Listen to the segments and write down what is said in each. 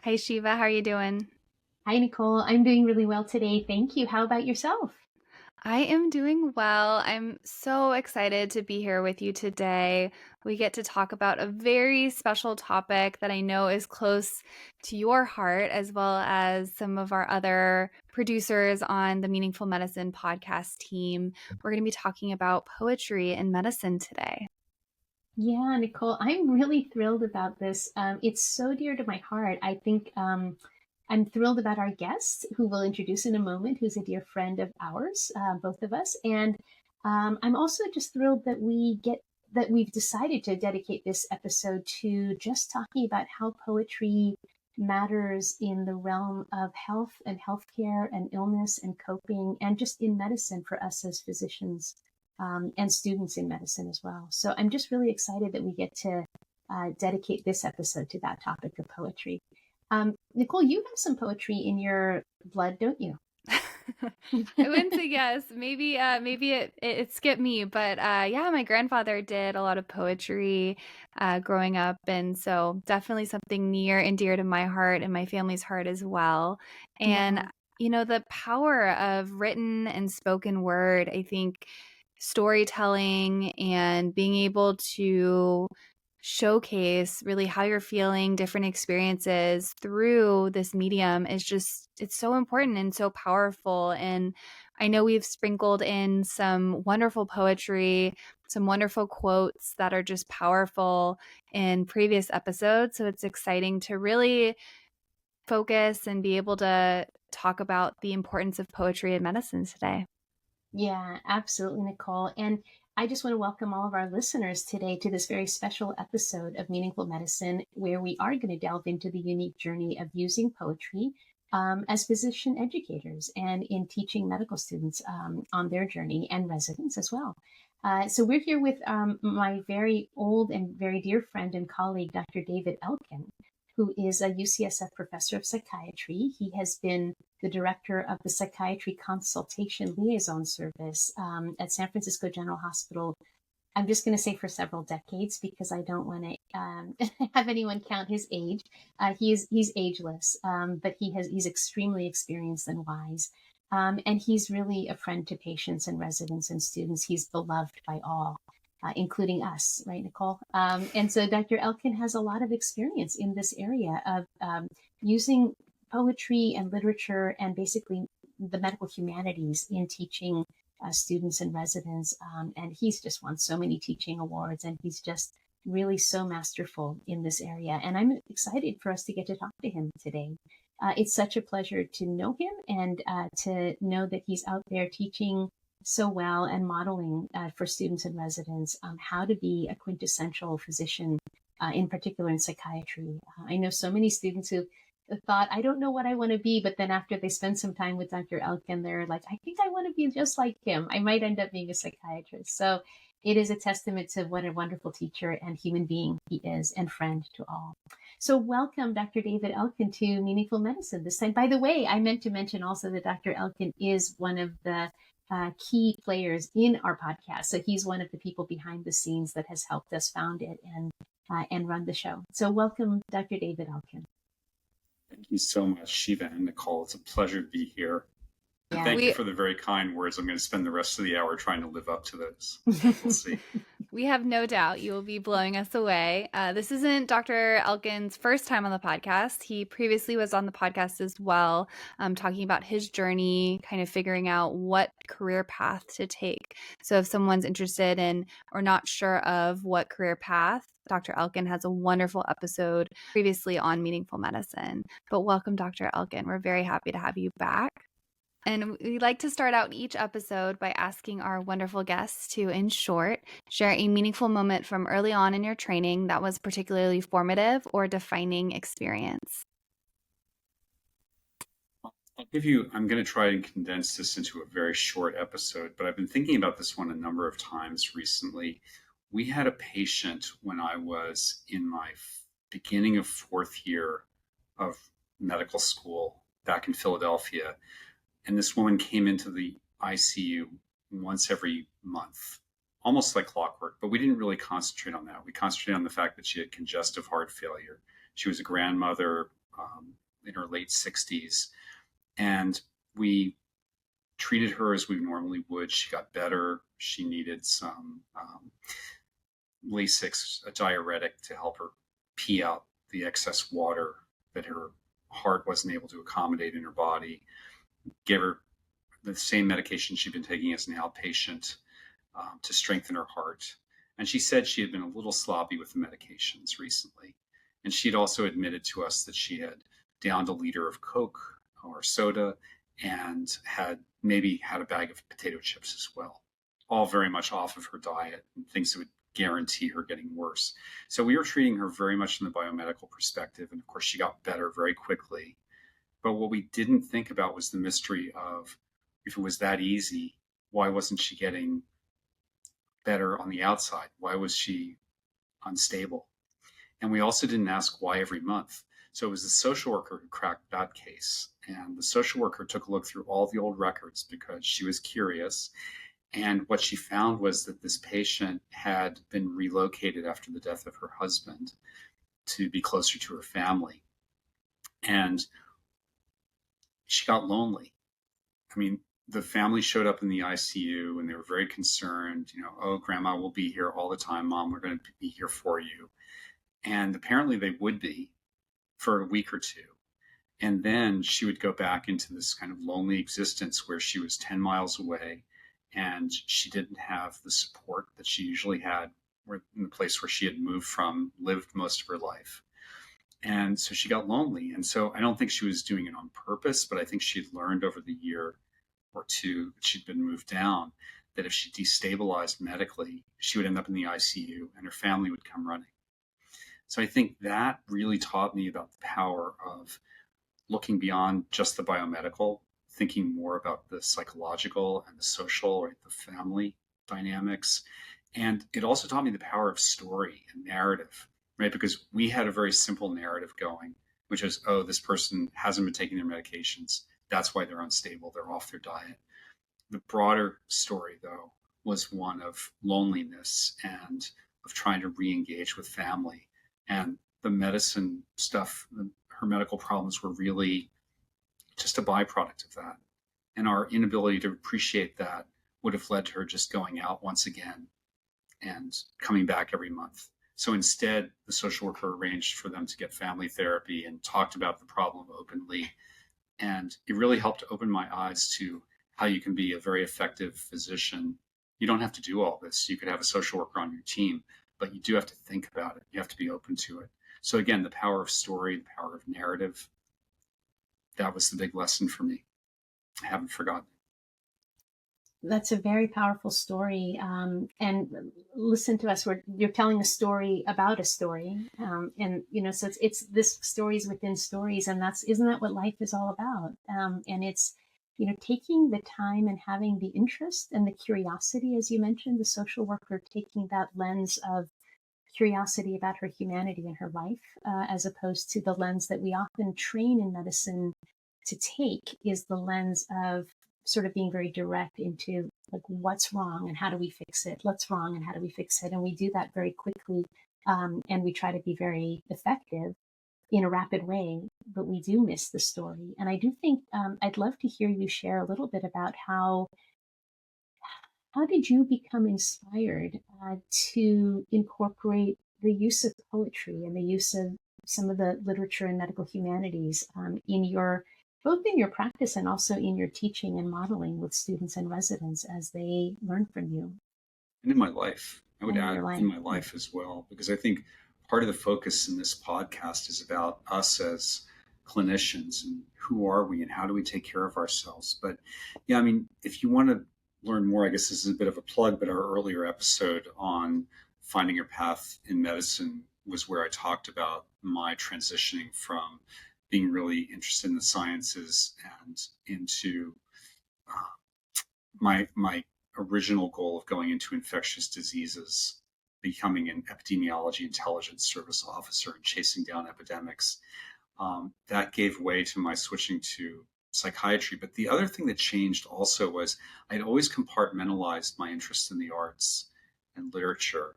Hi, Shiva. How are you doing? Hi, Nicole. I'm doing really well today. Thank you. How about yourself? I am doing well. I'm so excited to be here with you today. We get to talk about a very special topic that I know is close to your heart, as well as some of our other producers on the Meaningful Medicine podcast team. We're going to be talking about poetry in medicine today. Yeah, Nicole, I'm really thrilled about this. It's so dear to my heart. I think I'm thrilled about our guest, who we'll introduce in a moment, who's a dear friend of ours, both of us. And I'm also just thrilled that we've decided to dedicate this episode to just talking about how poetry matters in the realm of health and healthcare and illness and coping, and just in medicine for us as physicians, and students in medicine as well. So I'm just really excited that we get to dedicate this episode to that topic of poetry. Nicole, you have some poetry in your blood, don't you? I wouldn't say yes. Maybe it skipped me, but yeah, my grandfather did a lot of poetry growing up, and so definitely something near and dear to my heart and my family's heart as well. And Yeah. the power of written and spoken word, I think storytelling and being able to showcase really how you're feeling different experiences through this medium is just, it's so important and so powerful. And I know we've sprinkled in some wonderful poetry, some wonderful quotes that are just powerful in previous episodes, so it's exciting to really focus and be able to talk about the importance of poetry in medicine today. Yeah, absolutely, Nicole. And I just want to welcome all of our listeners today to this very special episode of Meaningful Medicine, where we are going to delve into the unique journey of using poetry as physician educators and in teaching medical students on their journey, and residents as well. So we're here with my very old and very dear friend and colleague, Dr. David Elkin, who is a UCSF professor of psychiatry. He has been the director of the Psychiatry Consultation Liaison Service at San Francisco General Hospital. I'm just going to say for several decades, because I don't want to have anyone count his age. He's ageless, but he's extremely experienced and wise. And he's really a friend to patients and residents and students. He's beloved by all, including us, right, Nicole? And so Dr. Elkin has a lot of experience in this area of using poetry and literature and basically the medical humanities in teaching students and residents. And he's just won so many teaching awards, and he's just really so masterful in this area. And I'm excited for us to get to talk to him today. It's such a pleasure to know him, and to know that he's out there teaching so well and modeling for students and residents how to be a quintessential physician, in particular in psychiatry. I know so many students who thought, I don't know what I want to be, but then after they spend some time with Dr. Elkin, they're like, I think I want to be just like him. I might end up being a psychiatrist. So it is a testament to what a wonderful teacher and human being he is, and friend to all. So welcome, Dr. David Elkin, to Meaningful Medicine this time. By the way, I meant to mention also that Dr. Elkin is one of the key players in our podcast. So he's one of the people behind the scenes that has helped us found it and run the show. So welcome, Dr. David Elkin. Thank you so much, Shiva and Nicole. It's a pleasure to be here. And thank you for the very kind words. I'm going to spend the rest of the hour trying to live up to those. We'll see. We have no doubt you will be blowing us away. This isn't Dr. Elkin's first time on the podcast. He previously was on the podcast as well, talking about his journey, kind of figuring out what career path to take. So if someone's interested in or not sure of what career path, Dr. Elkin has a wonderful episode previously on Meaningful Medicine. But welcome, Dr. Elkin. We're very happy to have you back. And we like to start out each episode by asking our wonderful guests to, in short, share a meaningful moment from early on in your training that was particularly formative or defining experience. I'm going to try and condense this into a very short episode, but I've been thinking about this one a number of times recently. We had a patient when I was in my beginning of fourth year of medical school back in Philadelphia. And this woman came into the ICU once every month, almost like clockwork, but we didn't really concentrate on that. We concentrated on the fact that she had congestive heart failure. She was a grandmother, in her late 60s. And we treated her as we normally would. She got better. She needed some Lasix, a diuretic, to help her pee out the excess water that her heart wasn't able to accommodate in her body. Gave her the same medication she'd been taking as an outpatient to strengthen her heart. And she said she had been a little sloppy with the medications recently. And she'd also admitted to us that she had downed a liter of Coke or soda and had maybe had a bag of potato chips as well, all very much off of her diet and things that would guarantee her getting worse. So we were treating her very much from the biomedical perspective. And of course, she got better very quickly. But what we didn't think about was the mystery of, if it was that easy, why wasn't she getting better on the outside? Why was she unstable? And we also didn't ask why every month. So it was the social worker who cracked that case. And the social worker took a look through all the old records because she was curious. And what she found was that this patient had been relocated after the death of her husband to be closer to her family. And she got lonely. I mean, the family showed up in the ICU and they were very concerned, oh, grandma will be here all the time. Mom, we're going to be here for you. And apparently they would be for a week or two. And then she would go back into this kind of lonely existence where she was 10 miles away and she didn't have the support that she usually had in the place where she had moved from, lived most of her life. And so she got lonely. And so I don't think she was doing it on purpose, but I think she had learned over the year or two that she'd been moved down, that if she destabilized medically, she would end up in the ICU and her family would come running. So I think that really taught me about the power of looking beyond just the biomedical, thinking more about the psychological and the social, or the family dynamics. And it also taught me the power of story and narrative, right? Because we had a very simple narrative going, which is, oh, this person hasn't been taking their medications. That's why they're unstable. They're off their diet. The broader story, though, was one of loneliness and of trying to re-engage with family. And the medicine stuff, her medical problems were really just a byproduct of that. And our inability to appreciate that would have led to her just going out once again and coming back every month. So instead, the social worker arranged for them to get family therapy and talked about the problem openly. And it really helped open my eyes to how you can be a very effective physician. You don't have to do all this. You could have a social worker on your team, but you do have to think about it. You have to be open to it. So again, the power of story, the power of narrative, that was the big lesson for me. I haven't forgotten. That's a very powerful story. And listen to us. You're telling a story about a story. So it's this stories within stories. And isn't that what life is all about? And it's, taking the time and having the interest and the curiosity, as you mentioned, the social worker taking that lens of curiosity about her humanity and her life, as opposed to the lens that we often train in medicine to take, is the lens of sort of being very direct into like what's wrong and how do we fix it? What's wrong and how do we fix it? And we do that very quickly, and we try to be very effective in a rapid way, but we do miss the story. And I do think I'd love to hear you share a little bit about how did you become inspired to incorporate the use of poetry and the use of some of the literature and medical humanities both in your practice and also in your teaching and modeling with students and residents as they learn from you? And in my life, I would add in my life as well, because I think part of the focus in this podcast is about us as clinicians and who are we and how do we take care of ourselves. But yeah, I mean, if you want to learn more, I guess this is a bit of a plug, but our earlier episode on finding your path in medicine was where I talked about my transitioning from being really interested in the sciences and into my original goal of going into infectious diseases, becoming an epidemiology intelligence service officer and chasing down epidemics. That gave way to my switching to psychiatry. But the other thing that changed also was I'd always compartmentalized my interest in the arts and literature,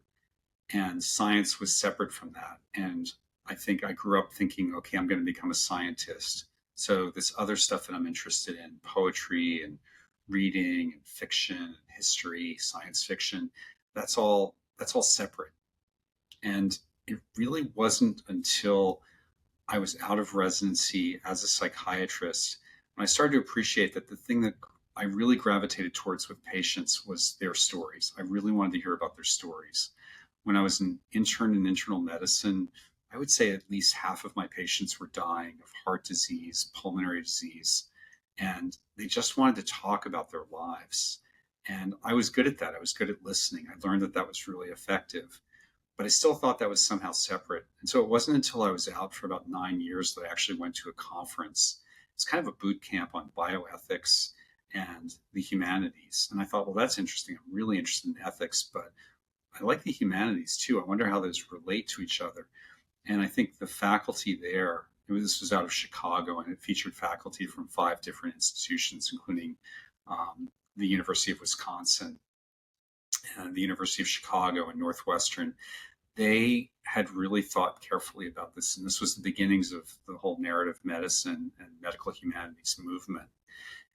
and science was separate from that. And I think I grew up thinking, okay, I'm going to become a scientist. So this other stuff that I'm interested in, poetry and reading and fiction and history, science fiction, that's all separate. And it really wasn't until I was out of residency as a psychiatrist when I started to appreciate that the thing that I really gravitated towards with patients was their stories. I really wanted to hear about their stories. When I was an intern in internal medicine, I would say at least half of my patients were dying of heart disease, pulmonary disease, and they just wanted to talk about their lives. And I was good at that. I was good at listening. I learned that that was really effective, but I still thought that was somehow separate. And so it wasn't until I was out for about 9 years that I actually went to a conference. It's kind of a boot camp on bioethics and the humanities. And I thought, well, that's interesting. I'm really interested in ethics, but I like the humanities too. I wonder how those relate to each other. And I think the faculty there, this was out of Chicago, and it featured faculty from 5 different institutions, including the University of Wisconsin and the University of Chicago and Northwestern. They had really thought carefully about this, and this was the beginnings of the whole narrative medicine and medical humanities movement.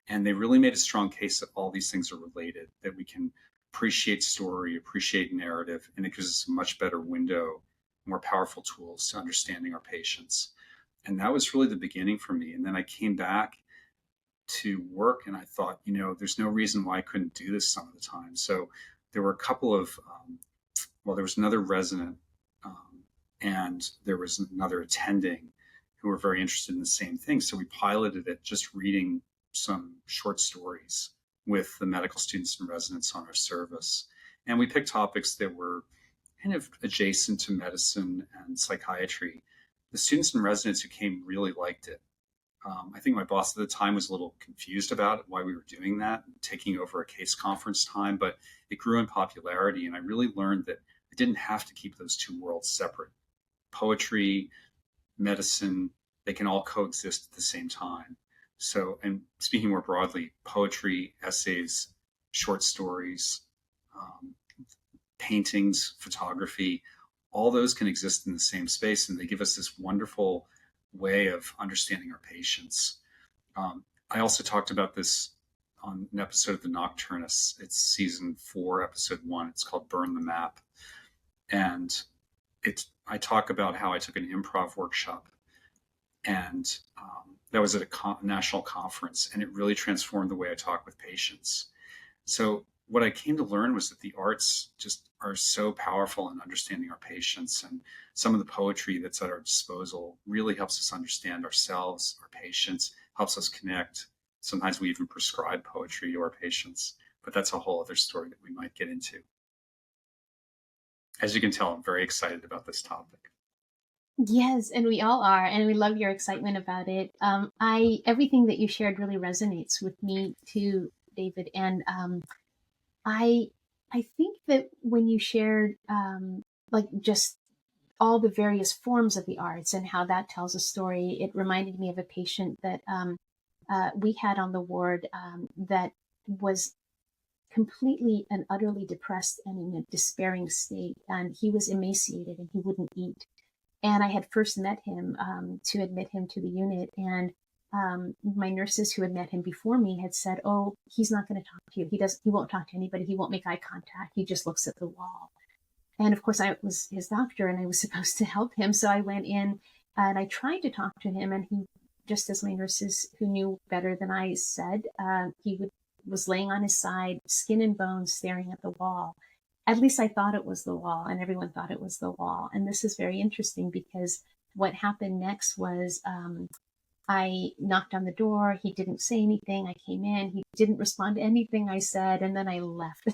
And they really made a strong case that all these things are related, that we can appreciate story, appreciate narrative, and it gives us a much better window, more powerful tools to understanding our patients. And that was really the beginning for me. And then I came back to work and I thought, there's no reason why I couldn't do this some of the time. So there were a couple of, there was another resident and there was another attending who were very interested in the same thing. So we piloted it just reading some short stories with the medical students and residents on our service. And we picked topics that were kind of adjacent to medicine and psychiatry. The students and residents who came really liked it. I think my boss at the time was a little confused about it, why we were doing that, taking over a case conference time, but it grew in popularity. And I really learned that I didn't have to keep those two worlds separate. Poetry, medicine, they can all coexist at the same time. So, and speaking more broadly, poetry, essays, short stories, paintings, photography, all those can exist in the same space, and they give us this wonderful way of understanding our patients. I also talked about this on an episode of The Nocturnists. It's season 4, episode 1. It's called Burn the Map. And I talk about how I took an improv workshop, and that was at a national conference, and it really transformed the way I talk with patients. So what I came to learn was that the arts just are so powerful in understanding our patients, and some of the poetry that's at our disposal really helps us understand ourselves, our patients, helps us connect. Sometimes we even prescribe poetry to our patients, but that's a whole other story that we might get into. As you can tell, I'm very excited about this topic. Yes, and we all are, and we love your excitement about it. Everything that you shared really resonates with me too, David. And I think that when you shared like just all the various forms of the arts and how that tells a story, it reminded me of a patient that we had on the ward that was completely and utterly depressed and in a despairing state. And he was emaciated and he wouldn't eat. And I had first met him to admit him to the unit. And my nurses who had met him before me had said, "Oh, he's not going to talk to you. He won't talk to anybody. He won't make eye contact. He just looks at the wall." And of course, I was his doctor and I was supposed to help him. So I went in and I tried to talk to him. And he, just as my nurses who knew better than I said, was laying on his side, skin and bones, staring at the wall. At least I thought it was the wall, and everyone thought it was the wall. And this is very interesting because what happened next was I knocked on the door. He didn't say anything. I came in. He didn't respond to anything I said. And then I left.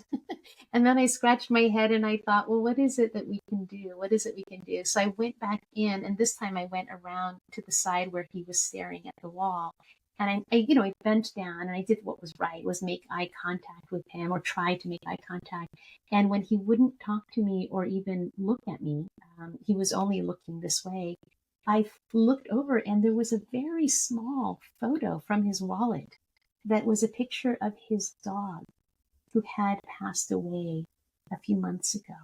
And then I scratched my head and I thought, well, what is it that we can do? What is it we can do? So I went back in, and this time I went around to the side where he was staring at the wall. And I bent down and I did what was right, was make eye contact with him, or try to make eye contact. And when he wouldn't talk to me or even look at me, he was only looking this way. I looked over and there was a very small photo from his wallet that was a picture of his dog who had passed away a few months ago.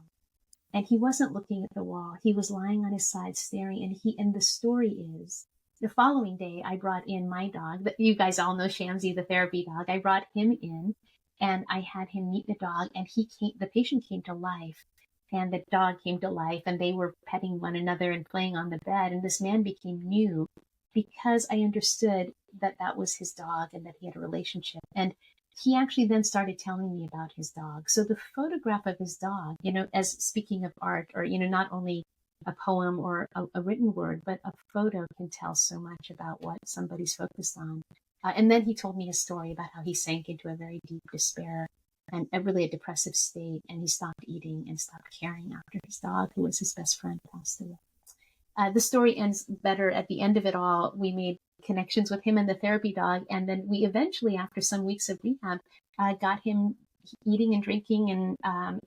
And he wasn't looking at the wall. He was lying on his side staring. And the story is, the following day, I brought in my dog. You guys all know Shamsi, the therapy dog. I brought him in and I had him meet the dog, and the patient came to life and the dog came to life, and they were petting one another and playing on the bed. And this man became new because I understood that that was his dog and that he had a relationship. And he actually then started telling me about his dog. So the photograph of his dog, as speaking of art, or, not only a poem or a written word, but a photo can tell so much about what somebody's focused on. And then he told me a story about how he sank into a very deep despair and really a depressive state, and he stopped eating and stopped caring after his dog, who was his best friend, passed away. The story ends better at the end of it all. We made connections with him and the therapy dog, and then we eventually, after some weeks of rehab, got him eating and drinking,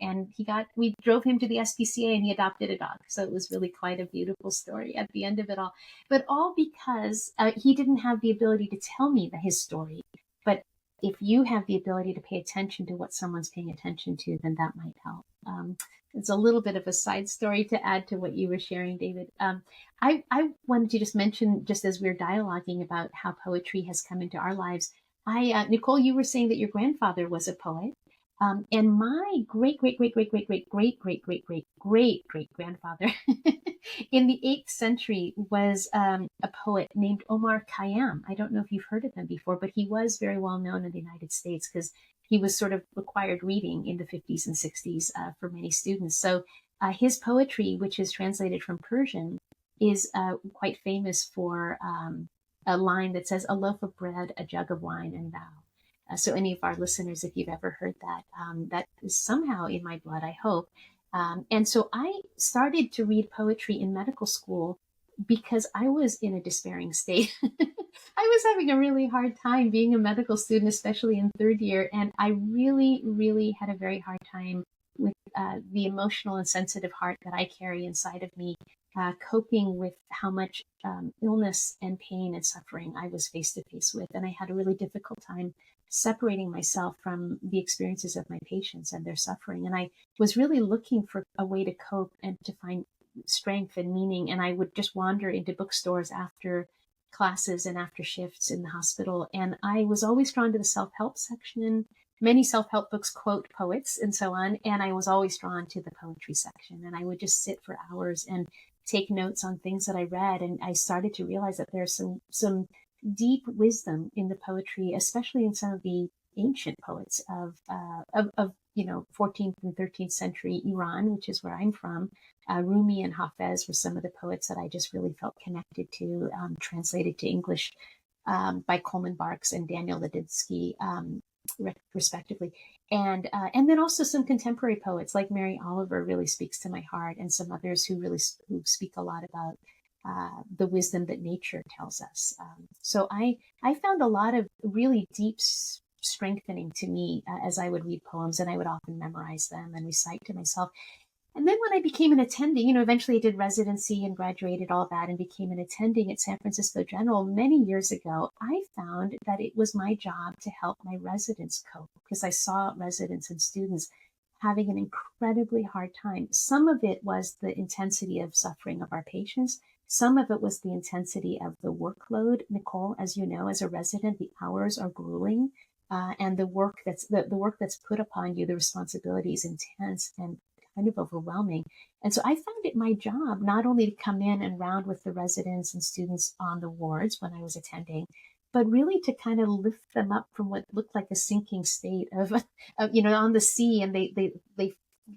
and we drove him to the SPCA, and he adopted a dog. So it was really quite a beautiful story at the end of it all. But all because he didn't have the ability to tell me his story. But if you have the ability to pay attention to what someone's paying attention to, then that might help. It's a little bit of a side story to add to what you were sharing, David. I wanted to just mention, just as we're dialoguing about how poetry has come into our lives, Nicole, you were saying that your grandfather was a poet. And my great grandfather in the 8th century was a poet named Omar Khayyam. I don't know if you've heard of him before, but he was very well known in the United States because he was sort of required reading in the 50s and 60s for many students. So his poetry, which is translated from Persian, is quite famous for a line that says, "A loaf of bread, a jug of wine, and thou." So any of our listeners, if you've ever heard that, that is somehow in my blood, I hope. And so I started to read poetry in medical school because I was in a despairing state. I was having a really hard time being a medical student, especially in 3rd year. And I really, really had a very hard time with the emotional and sensitive heart that I carry inside of me, coping with how much illness and pain and suffering I was face to face with. And I had a really difficult time separating myself from the experiences of my patients and their suffering. And I was really looking for a way to cope and to find strength and meaning. And I would just wander into bookstores after classes and after shifts in the hospital. And I was always drawn to the self-help section. Many self-help books quote poets and so on. And I was always drawn to the poetry section. And I would just sit for hours and take notes on things that I read. And I started to realize that there's some deep wisdom in the poetry, especially in some of the ancient poets of 14th and 13th century Iran, which is where I'm from. Rumi and Hafez were some of the poets that I just really felt connected to, translated to English by Coleman Barks and Daniel Ladinsky, respectively. And then also some contemporary poets like Mary Oliver really speaks to my heart, and some others who speak a lot about the wisdom that nature tells us. So I found a lot of really deep strengthening to me as I would read poems, and I would often memorize them and recite to myself. And then when I became an attending, eventually I did residency and graduated, all that, and became an attending at San Francisco General many years ago, I found that it was my job to help my residents cope, because I saw residents and students having an incredibly hard time. Some of it was the intensity of suffering of our patients. Some of it was the intensity of the workload. Nicole, as you know, as a resident, the hours are grueling, and the work that's put upon you, the responsibility is intense and kind of overwhelming. And so I found it my job not only to come in and round with the residents and students on the wards when I was attending, but really to kind of lift them up from what looked like a sinking state of on the sea, and they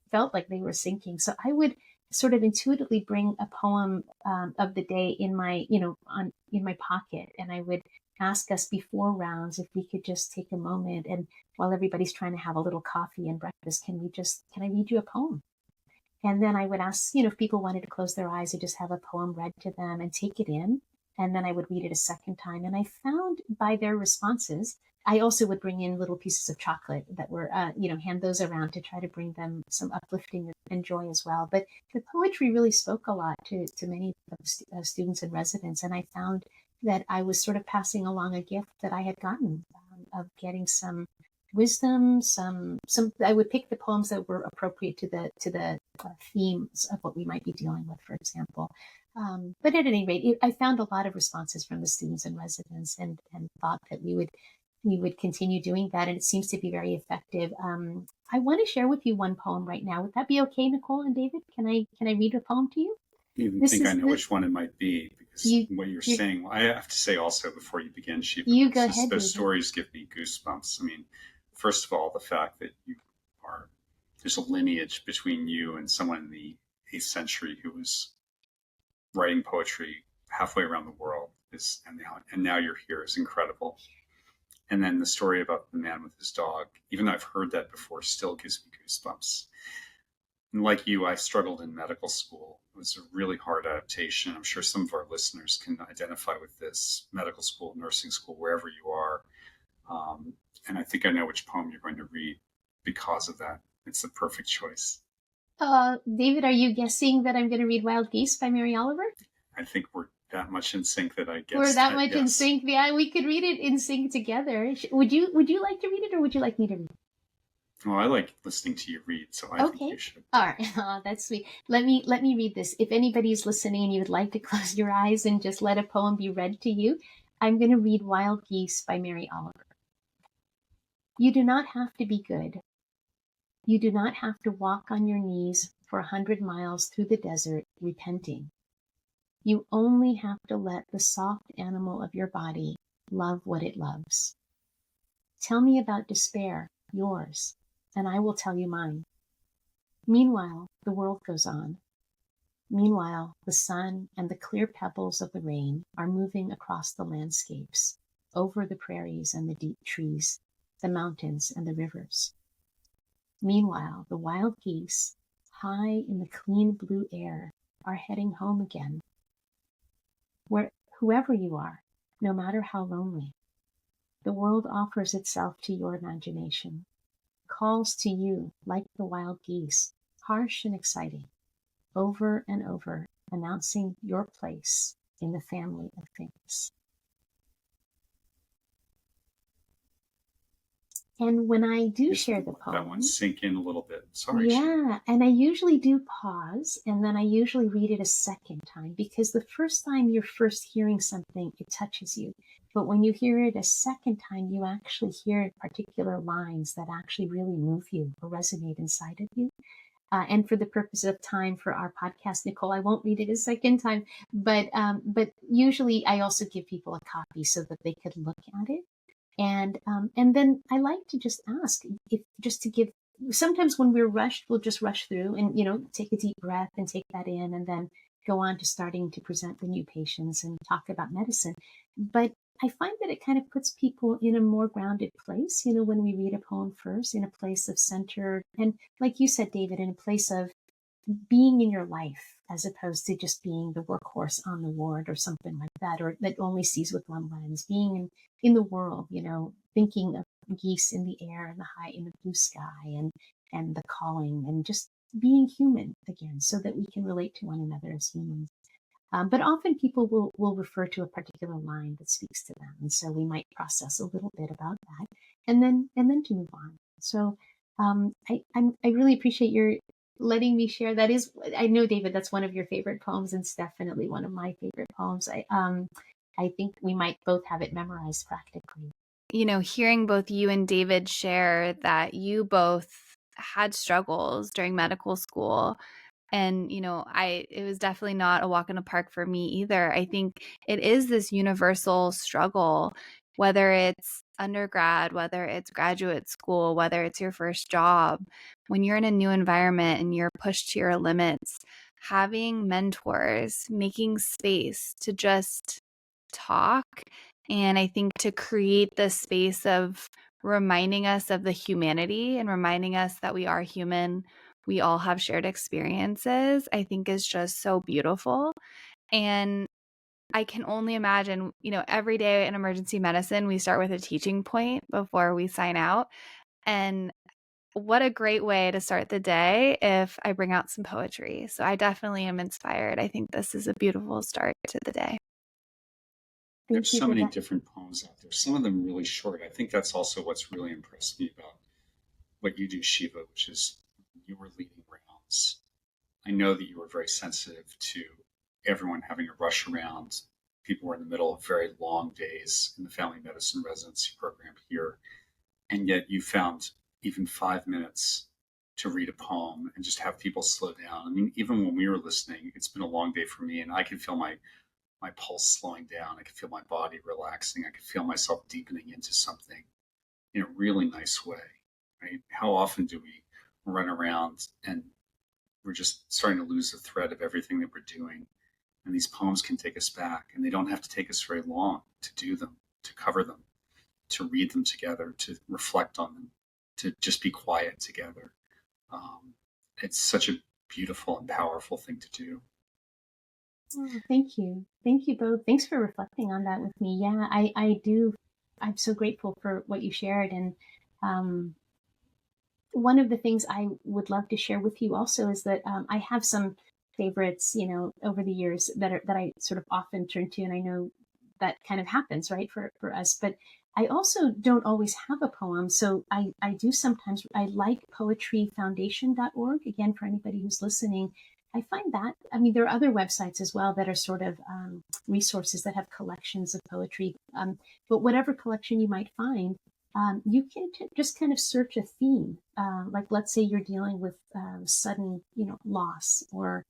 felt like they were sinking. So I would sort of intuitively bring a poem of the day in my pocket, and I would ask us before rounds if we could just take a moment, and while everybody's trying to have a little coffee and breakfast, can I read you a poem? And then I would ask, if people wanted to close their eyes and just have a poem read to them and take it in. And then I would read it a second time. And I found by their responses, I also would bring in little pieces of chocolate that were, hand those around to try to bring them some uplifting and joy as well. But the poetry really spoke a lot to many students and residents. And I found that I was sort of passing along a gift that I had gotten of getting some wisdom, some I would pick the poems that were appropriate to the themes of what we might be dealing with, for example. But at any rate, I found a lot of responses from the students and residents, and thought that we would continue doing that, and it seems to be very effective. I want to share with you one poem right now. Would that be okay, Nicole and David? Can I read a poem to you? I even think I know which one it might be, because what you're saying. I have to say also before you begin, Shieva, you go ahead. Those stories give me goosebumps. I mean, first of all, the fact that there's a lineage between you and someone in the 8th century who was writing poetry halfway around the world and now you're here is incredible. And then the story about the man with his dog, even though I've heard that before, still gives me goosebumps. And like you, I struggled in medical school. It was a really hard adaptation. I'm sure some of our listeners can identify with this. Medical school, nursing school, wherever you are. And I think I know which poem you're going to read because of that. It's the perfect choice. David, are you guessing that I'm going to read Wild Geese by Mary Oliver? I think we're that much in sync that I guess we're that much in sync. Yeah, we could read it in sync together. Would you like to read it, or would you like me to read it? Well, I like listening to you read, so I think you should. All right. Oh, that's sweet. Let me read this. If anybody's listening and you would like to close your eyes and just let a poem be read to you, I'm going to read Wild Geese by Mary Oliver. You do not have to be good. You do not have to walk on your knees for 100 miles through the desert repenting. You only have to let the soft animal of your body love what it loves. Tell me about despair, yours, and I will tell you mine. Meanwhile, the world goes on. Meanwhile, the sun and the clear pebbles of the rain are moving across the landscapes, over the prairies and the deep trees, the mountains and the rivers. Meanwhile, the wild geese, high in the clean blue air, are heading home again. Whoever you are, no matter how lonely, the world offers itself to your imagination, calls to you like the wild geese, harsh and exciting, over and over, announcing your place in the family of things. And when I do share the poem, that one sink in a little bit. Sorry. Yeah, and I usually do pause, and then I usually read it a second time, because the first time you're first hearing something, it touches you. But when you hear it a second time, you actually hear particular lines that actually really move you or resonate inside of you. And for the purpose of time for our podcast, Nicole, I won't read it a second time, but usually I also give people a copy so that they could look at it. And then I like to just ask, sometimes when we're rushed, we'll just rush through and, take a deep breath and take that in, and then go on to starting to present the new patients and talk about medicine. But I find that it kind of puts people in a more grounded place, when we read a poem first, in a place of center. And like you said, David, in a place of being in your life, as opposed to just being the workhorse on the ward or something like that, or that only sees with one lens, being in the world, thinking of geese in the air and in the blue sky, and the calling, and just being human again, so that we can relate to one another as humans. But often people will refer to a particular line that speaks to them, and so we might process a little bit about that, and then to move on. So I really appreciate your letting me share. That is, I know, David, that's one of your favorite poems, and it's definitely one of my favorite poems. I think we might both have it memorized practically. Hearing both you and David share that you both had struggles during medical school, and, it was definitely not a walk in the park for me either. I think it is this universal struggle, whether it's undergrad, whether it's graduate school, whether it's your first job. When you're in a new environment and you're pushed to your limits, having mentors, making space to just talk, and I think to create this space of reminding us of the humanity and reminding us that we are human, we all have shared experiences, I think is just so beautiful. And I can only imagine, every day in emergency medicine, we start with a teaching point before we sign out. And what a great way to start the day if I bring out some poetry. So I definitely am inspired. I think this is a beautiful start to the day. Thank There's you so for many that. different poems out there, some of them really short. I think that's also what's really impressed me about what you do, Shiva, which is you were leading rounds. I know that you were very sensitive to everyone having to rush around. People were in the middle of very long days in the family medicine residency program here, and yet you found even 5 minutes to read a poem and just have people slow down. I mean, even when we were listening, it's been a long day for me, and I could feel my pulse slowing down. I could feel my body relaxing. I could feel myself deepening into something in a really nice way. Right? How often do we run around and we're just starting to lose the thread of everything that we're doing? And these poems can take us back, and they don't have to take us very long to do them, to cover them, to read them together, to reflect on them, to just be quiet together. Um, it's such a beautiful and powerful thing to do. Oh, thank you. Thank you both. Thanks for reflecting on that with me. Yeah, I do. I'm so grateful for what you shared. And um, one of the things I would love to share with you also is that I have some favorites, over the years that I sort of often turn to, and I know that kind of happens, right, for us. But I also don't always have a poem, so I do sometimes. I like poetryfoundation.org. Again, for anybody who's listening, I find that, I mean, there are other websites as well that are sort of resources that have collections of poetry. But whatever collection you might find, you can just kind of search a theme. Like, let's say you're dealing with sudden, loss, or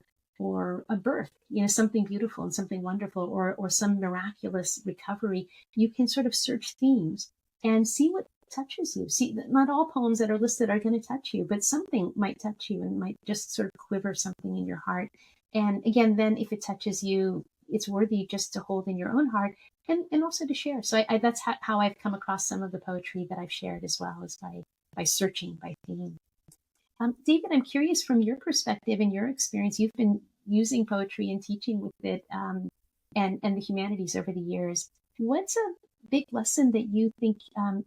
a birth, something beautiful and something wonderful, or some miraculous recovery. You can sort of search themes and see what touches you. See, not all poems that are listed are going to touch you, but something might touch you and might just sort of quiver something in your heart. And again, then if it touches you, it's worthy just to hold in your own heart, and also to share. So that's how I've come across some of the poetry that I've shared as well, as by searching by theme. David, I'm curious, from your perspective and your experience, you've been using poetry and teaching with it, and the humanities over the years. What's a big lesson that you think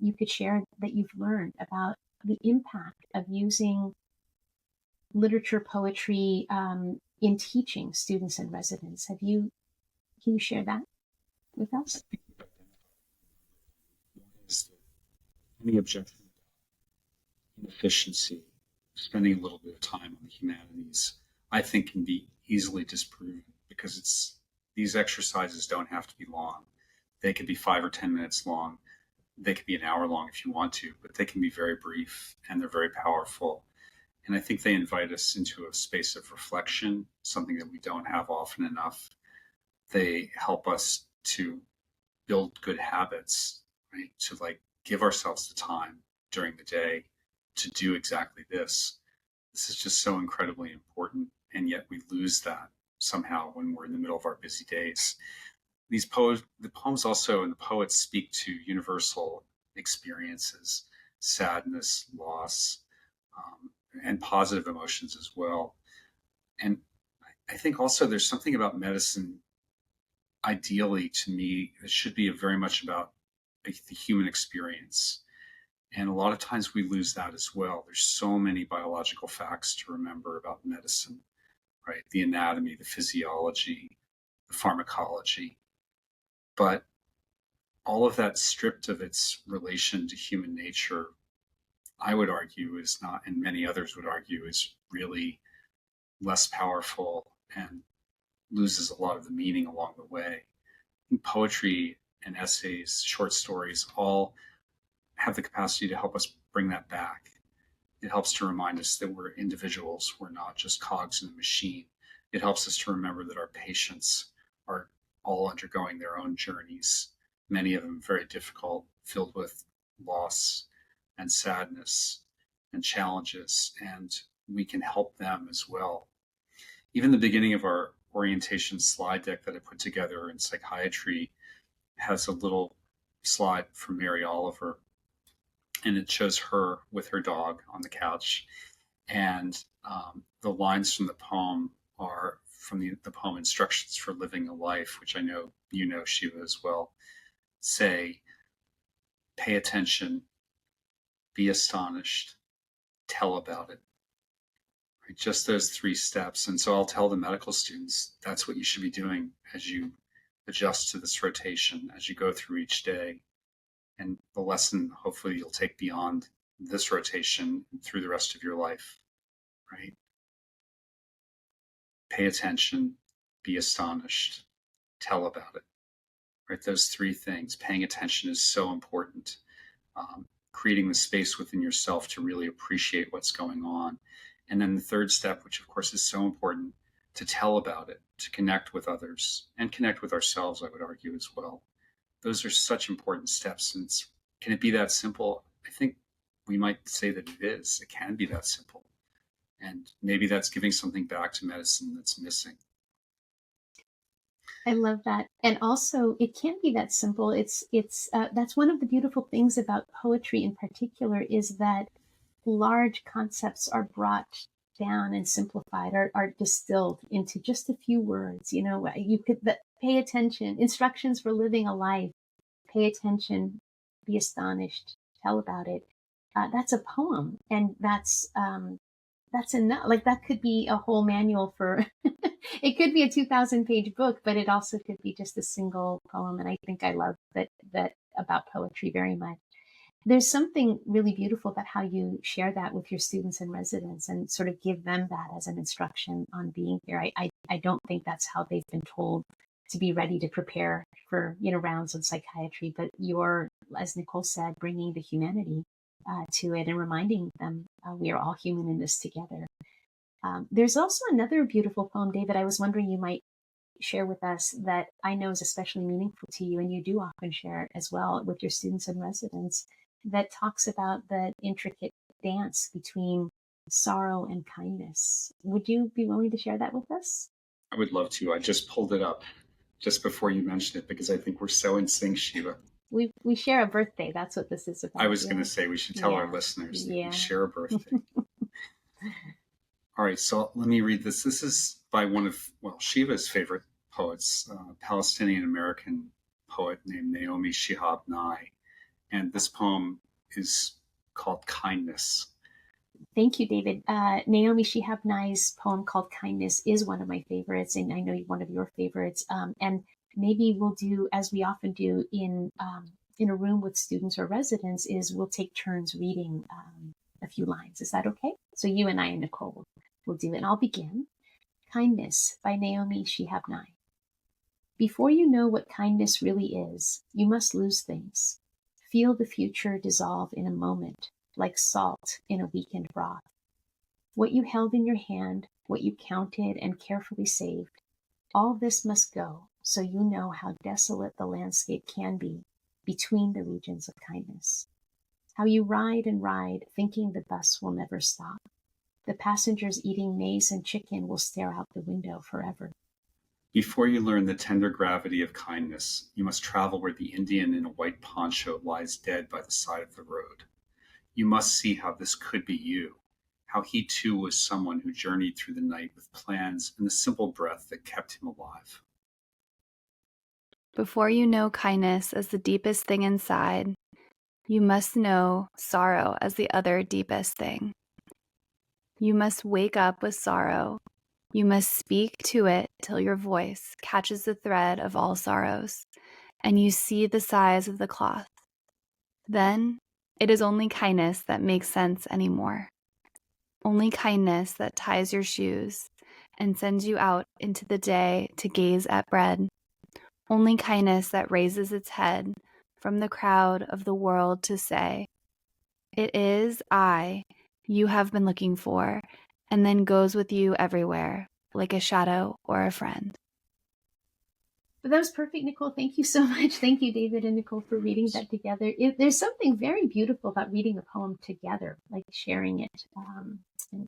you could share that you've learned about the impact of using literature, poetry, in teaching students and residents? Can you share that with us? Any objection inefficiency, spending a little bit of time on the humanities, I think can be easily disproven, because these exercises don't have to be long. They could be 5 or 10 minutes long. They could be an hour long if you want to, but they can be very brief, and they're very powerful. And I think they invite us into a space of reflection, something that we don't have often enough. They help us to build good habits, right? To give ourselves the time during the day to do exactly this. This is just so incredibly important, and yet we lose that somehow when we're in the middle of our busy days. The poems also, and the poets speak to universal experiences, sadness, loss, and positive emotions as well. And I think also there's something about medicine, ideally to me, that should be very much about the human experience. And a lot of times we lose that as well. There's so many biological facts to remember about medicine, right? The anatomy, the physiology, the pharmacology. But all of that, stripped of its relation to human nature, I would argue is not, and many others would argue, is really less powerful and loses a lot of the meaning along the way. Poetry and essays, short stories, all have the capacity to help us bring that back. It helps to remind us that we're individuals. We're not just cogs in a machine. It helps us to remember that our patients are all undergoing their own journeys, many of them very difficult, filled with loss and sadness and challenges, and we can help them as well. Even the beginning of our orientation slide deck that I put together in psychiatry has a little slide from Mary Oliver, and it shows her with her dog on the couch. And the lines from the poem are from the poem Instructions for Living a Life, which I know you know, Shiva, as well. Say, pay attention, be astonished, tell about it. Right? Just those 3 steps. And so I'll tell the medical students that's what you should be doing as you adjust to this rotation as you go through each day. And the lesson, hopefully, you'll take beyond this rotation through the rest of your life, right? Pay attention, be astonished, tell about it, right? Those three things. Paying attention is so important. Creating the space within yourself to really appreciate what's going on. And then the third step, which of course is so important, to tell about it, to connect with others and connect with ourselves, I would argue as well. Those are such important steps. And can it be that simple? I think we might say that it is. It can be that simple. And maybe that's giving something back to medicine that's missing. I love that. And also, it can be that simple. That's one of the beautiful things about poetry in particular, is that large concepts are brought down and simplified, are distilled into just a few words. You could pay attention, instructions for living a life, pay attention, be astonished, tell about it. That's a poem, and that's enough. Like, that could be a whole manual for it could be a 2,000-page book, but it also could be just a single poem. And I think I love that about poetry very much. There's something really beautiful about how you share that with your students and residents and sort of give them that as an instruction on being here. I don't think that's how they've been told to be ready to prepare for, rounds of psychiatry, but you're, as Nicole said, bringing the humanity to it and reminding them we are all human in this together. There's also another beautiful poem, David, I was wondering you might share with us, that I know is especially meaningful to you, and you do often share it as well with your students and residents, that talks about the intricate dance between sorrow and kindness. Would you be willing to share that with us? I would love to. I just pulled it up just before you mentioned it because I think we're so in sync, Shieva. We share a birthday. That's what this is about. I was going to say we should tell our listeners that we share a birthday. All right, so let me read this. This is by one of, Sheiva's favorite poets, Palestinian-American poet named Naomi Shihab Nye. And this poem is called Kindness. Thank you, David. Naomi Shihab Nye's poem called Kindness is one of my favorites, and I know one of your favorites. And maybe we'll do, as we often do in a room with students or residents, is we'll take turns reading a few lines. Is that okay? So you and I and Nicole will do it. And I'll begin. Kindness by Naomi Shihab Nye. Before you know what kindness really is, you must lose things. Feel the future dissolve in a moment, like salt in a weakened broth. What you held in your hand, what you counted and carefully saved, all this must go, so you know how desolate the landscape can be between the regions of kindness. How you ride and ride, thinking the bus will never stop. The passengers eating maize and chicken will stare out the window forever. Before you learn the tender gravity of kindness, you must travel where the Indian in a white poncho lies dead by the side of the road. You must see how this could be you, how he too was someone who journeyed through the night with plans and the simple breath that kept him alive. Before you know kindness as the deepest thing inside, you must know sorrow as the other deepest thing. You must wake up with sorrow. You must speak to it till your voice catches the thread of all sorrows, and you see the size of the cloth. Then it is only kindness that makes sense anymore. Only kindness that ties your shoes and sends you out into the day to gaze at bread. Only kindness that raises its head from the crowd of the world to say, "It is I you have been looking for," and then goes with you everywhere, like a shadow or a friend. But that was perfect, Nicole. Thank you so much. Thank you, David and Nicole, for reading that together. There's something very beautiful about reading a poem together, like sharing it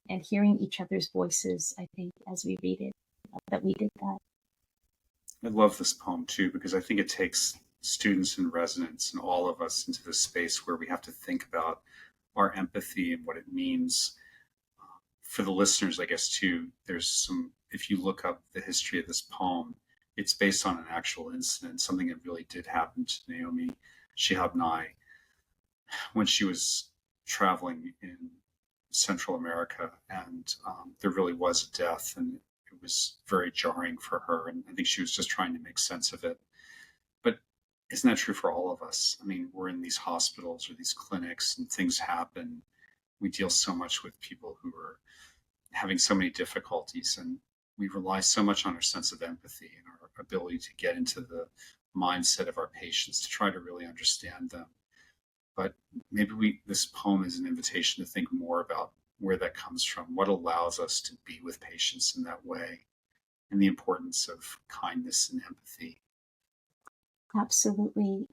and hearing each other's voices, I think, as we read it, that we did that. I love this poem too, because I think it takes students and residents and all of us into the space where we have to think about our empathy and what it means. For the listeners, I guess, too, if you look up the history of this poem, it's based on an actual incident, something that really did happen to Naomi Shihab Nye when she was traveling in Central America, and there really was a death, and it was very jarring for her, and I think she was just trying to make sense of it. isn't that true for all of us? I mean, we're in these hospitals or these clinics and things happen. We deal so much with people who are having so many difficulties, and we rely so much on our sense of empathy and our ability to get into the mindset of our patients to try to really understand them. But maybe this poem is an invitation to think more about where that comes from, what allows us to be with patients in that way, and the importance of kindness and empathy. Absolutely.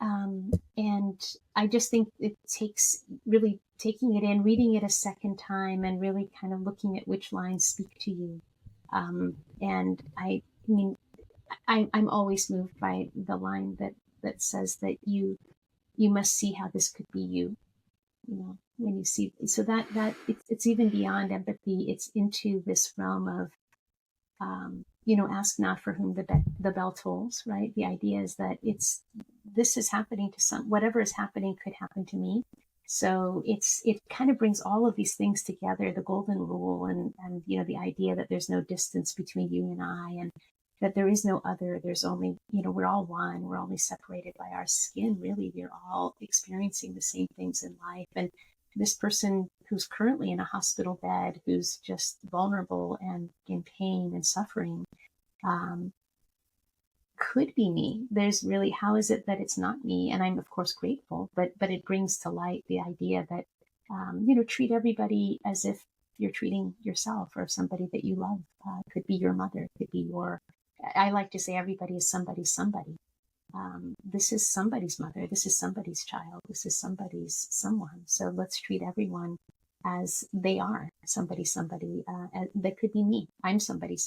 And I just think it takes really taking it in, reading it a second time, and really kind of looking at which lines speak to you. And I mean, I'm always moved by the line that says that you must see how this could be you. You know, when you see, so that it's even beyond empathy. It's into this realm of ask not for whom the bell tolls, right? The idea is that this is happening to whatever is happening could happen to me. So it kind of brings all of these things together, the golden rule, and the idea that there's no distance between you and I, and that there is no other. There's only, we're all one. We're only separated by our skin. Really, we're all experiencing the same things in life. And this person who's currently in a hospital bed, who's just vulnerable and in pain and suffering, could be me. There's really, how is it that it's not me? And I'm of course grateful, but it brings to light the idea that treat everybody as if you're treating yourself or somebody that you love. Could be your mother, could be I like to say everybody is somebody's somebody. This is somebody's mother, this is somebody's child, this is somebody's someone. So let's treat everyone as they are somebody. That could be me. I'm somebody.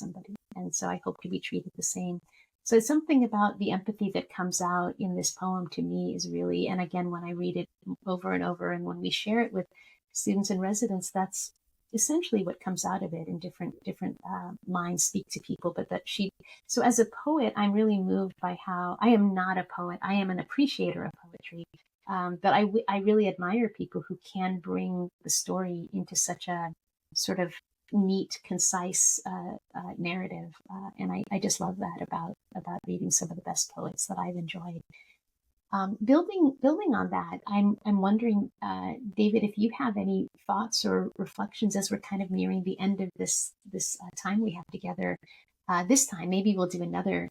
And so I hope to be treated the same. So something about the empathy that comes out in this poem to me is really, and again, when I read it over and over, and when we share it with students and residents, that's essentially what comes out of it. In different minds speak to people, but so as a poet, I'm really moved by how I am not a poet. I am an appreciator of poetry. But I really admire people who can bring the story into such a sort of neat, concise narrative. And I just love that about reading some of the best poets that I've enjoyed. Building on that, I'm wondering, David, if you have any thoughts or reflections as we're kind of nearing the end of this time we have together. This time, maybe we'll do another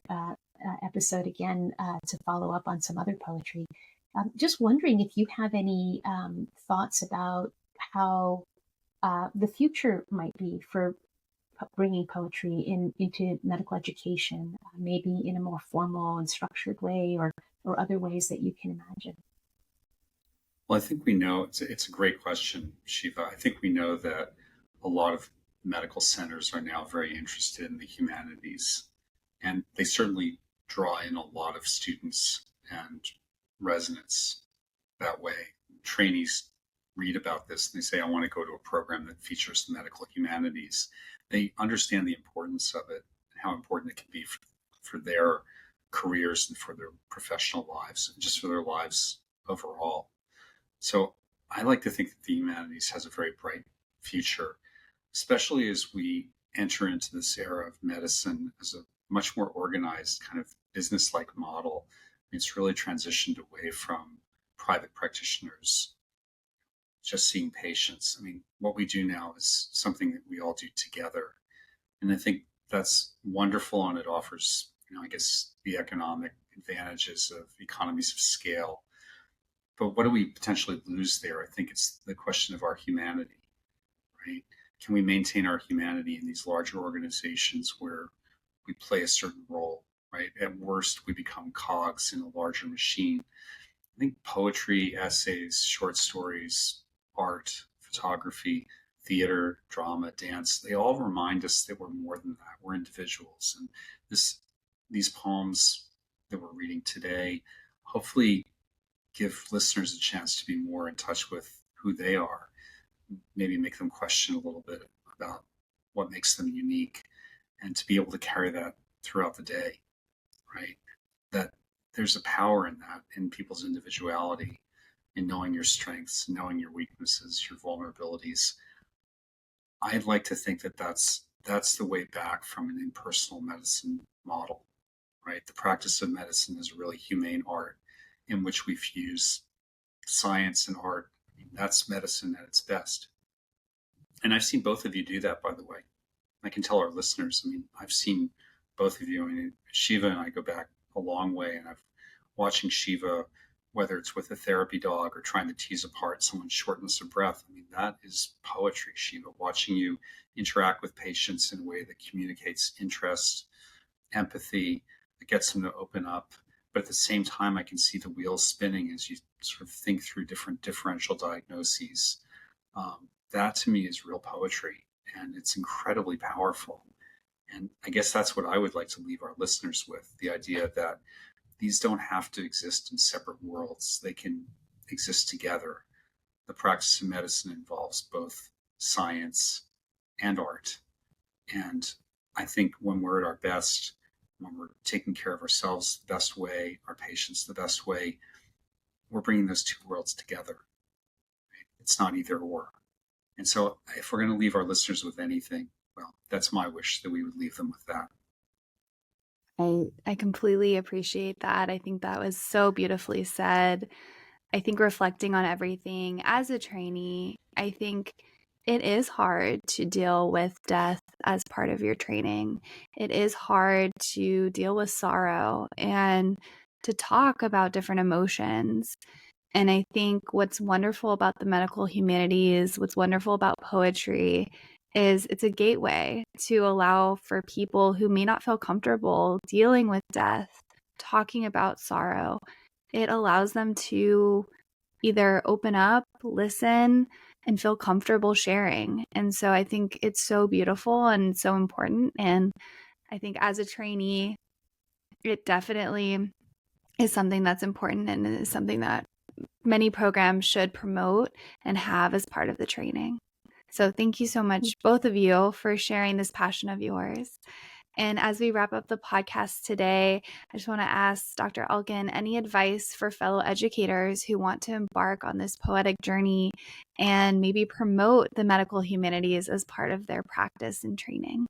episode again to follow up on some other poetry. Just wondering if you have any thoughts about how the future might be for bringing poetry into medical education, maybe in a more formal and structured way, or other ways that you can imagine. Well, I think we know it's a great question, Shiva. I think we know that a lot of medical centers are now very interested in the humanities, and they certainly draw in a lot of students and residents that way. Trainees read about this and they say, I want to go to a program that features the medical humanities. They understand the importance of it and how important it can be for their careers and for their professional lives and just for their lives overall. So I like to think that the humanities has a very bright future, especially as we enter into this era of medicine as a much more organized kind of business-like model. It's really transitioned away from private practitioners just seeing patients. I mean, what we do now is something that we all do together. And I think that's wonderful, and it offers, I guess, the economic advantages of economies of scale. But what do we potentially lose there? I think it's the question of our humanity, right? Can we maintain our humanity in these larger organizations where we play a certain role, right? At worst, we become cogs in a larger machine. I think poetry, essays, short stories, art, photography, theater, drama, dance, they all remind us that we're more than that. We're individuals. And these poems that we're reading today hopefully give listeners a chance to be more in touch with who they are, maybe make them question a little bit about what makes them unique, and to be able to carry that throughout the day, right? That there's a power in that, in people's individuality, in knowing your strengths, knowing your weaknesses, your vulnerabilities. I'd like to think that that's the way back from an impersonal medicine model, right? The practice of medicine is really humane art. in which we fuse science and art. I mean, that's medicine at its best. And I've seen both of you do that, by the way. I can tell our listeners, I mean, I've seen both of you. I mean, Shiva and I go back a long way, and I've watching Shiva, whether it's with a therapy dog or trying to tease apart someone's shortness of breath. I mean, that is poetry, Shiva, watching you interact with patients in a way that communicates interest, empathy, that gets them to open up. But at the same time, I can see the wheels spinning as you sort of think through different differential diagnoses. That to me is real poetry, and it's incredibly powerful. And I guess that's what I would like to leave our listeners with, the idea that these don't have to exist in separate worlds. They can exist together. The practice of medicine involves both science and art. And I think when we're at our best, when we're taking care of ourselves the best way, our patients the best way, we're bringing those two worlds together. It's not either or. And so if we're going to leave our listeners with anything, well, that's my wish, that we would leave them with that. I completely appreciate that. I think that was so beautifully said. I think reflecting on everything as a trainee, I think it is hard to deal with death as part of your training. It is hard to deal with sorrow and to talk about different emotions. And I think what's wonderful about the medical humanities, what's wonderful about poetry, is it's a gateway to allow for people who may not feel comfortable dealing with death, talking about sorrow. It allows them to either open up, listen, and feel comfortable sharing. And so I think it's so beautiful and so important. And I think as a trainee, it definitely is something that's important and is something that many programs should promote and have as part of the training. So thank you so much, both of you, for sharing this passion of yours. And as we wrap up the podcast today, I just want to ask Dr. Elkin, any advice for fellow educators who want to embark on this poetic journey and maybe promote the medical humanities as part of their practice and training?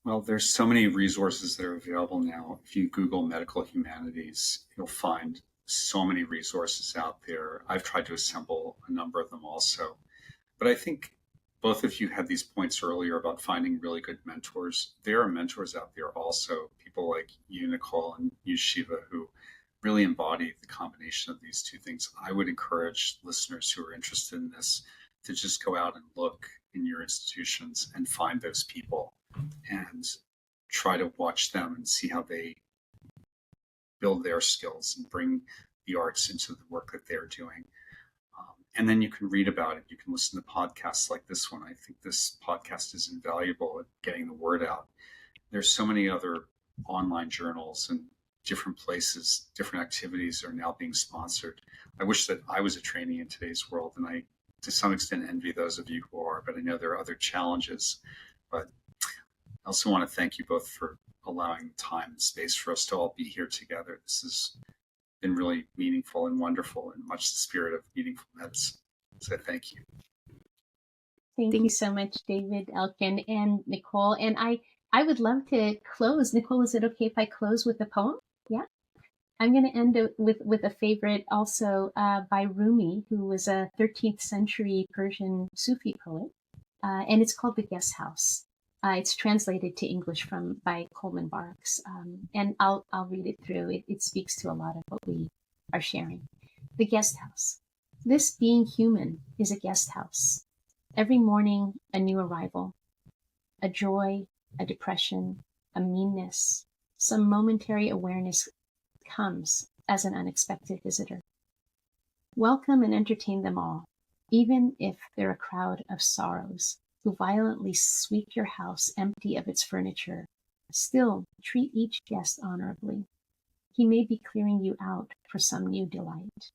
Well, there's so many resources that are available now. If you Google medical humanities, you'll find so many resources out there. I've tried to assemble a number of them also. But I think both of you had these points earlier about finding really good mentors. There are mentors out there also, people like you, Nicole, and you, Shiva, who really embody the combination of these two things. I would encourage listeners who are interested in this to just go out and look in your institutions and find those people and try to watch them and see how they build their skills and bring the arts into the work that they're doing. And then you can read about it. You can listen to podcasts like this one. I think this podcast is invaluable at getting the word out. There's so many other online journals and different places, different activities are now being sponsored. I wish that I was a trainee in today's world, and I, to some extent, envy those of you who are, but I know there are other challenges. But I also want to thank you both for allowing time and space for us to all be here together. This has been really meaningful and wonderful, and much the spirit of meaningful medicine. So thank you. Thank you so much, David, Elkin, and Nicole. And I would love to close. Nicole, is it okay if I close with a poem? Yeah. I'm going to end with a favorite also by Rumi, who was a 13th century Persian Sufi poet. And it's called The Guest House. It's translated to English by Coleman Barks. And I'll read it through. It speaks to a lot of what we are sharing. The Guest House. This being human is a guest house. Every morning, a new arrival. A joy, a depression, a meanness, some momentary awareness comes as an unexpected visitor. Welcome and entertain them all, even if they're a crowd of sorrows who violently sweep your house empty of its furniture. Still, treat each guest honorably. He may be clearing you out for some new delight.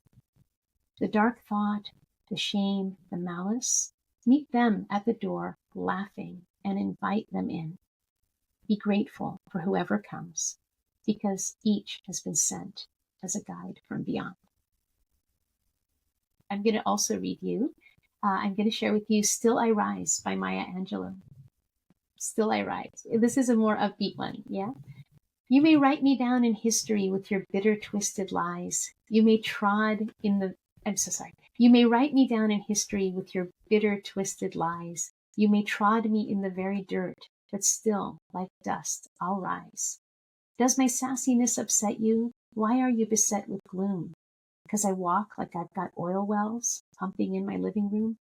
The dark thought, the shame, the malice, meet them at the door, laughing, and invite them in. Be grateful for whoever comes, because each has been sent as a guide from beyond. I'm going to also read you. I'm going to share with you Still I Rise by Maya Angelou. Still I Rise. This is a more upbeat one, yeah? You may write me down in history with your bitter, twisted lies. You may You may write me down in history with your bitter, twisted lies. You may trod me in the very dirt, but still, like dust, I'll rise. Does my sassiness upset you? Why are you beset with gloom? 'Cause I walk like I've got oil wells pumping in my living room?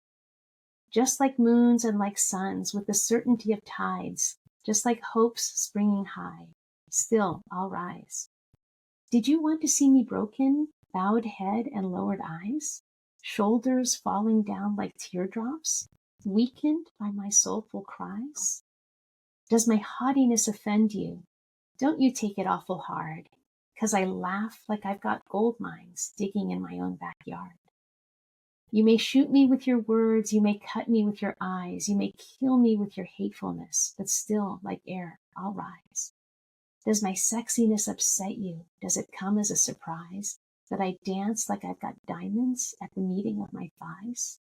Just like moons and like suns, with the certainty of tides, just like hopes springing high, still I'll rise. Did you want to see me broken, bowed head and lowered eyes, shoulders falling down like teardrops, weakened by my soulful cries? Does my haughtiness offend you? Don't you take it awful hard, 'cause I laugh like I've got gold mines digging in my own backyard. You may shoot me with your words, you may cut me with your eyes, you may kill me with your hatefulness, but still, like air, I'll rise. Does my sexiness upset you? Does it come as a surprise that I dance like I've got diamonds at the meeting of my thighs?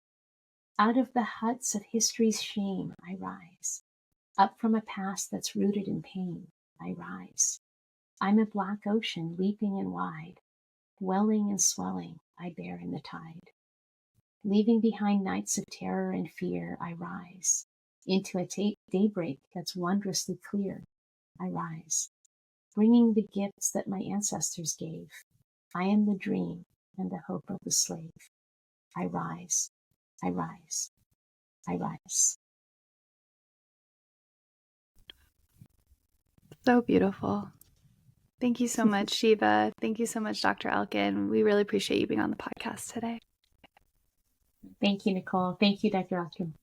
Out of the huts of history's shame, I rise. Up from a past that's rooted in pain, I rise. I'm a black ocean, leaping and wide, welling and swelling, I bear in the tide. Leaving behind nights of terror and fear, I rise. Into a daybreak that's wondrously clear, I rise. Bringing the gifts that my ancestors gave. I am the dream and the hope of the slave. I rise, I rise, I rise. So beautiful. Thank you so much, Shieva. Thank you so much, Dr. Elkin. We really appreciate you being on the podcast today. Thank you, Nicole. Thank you, Dr. Elkin.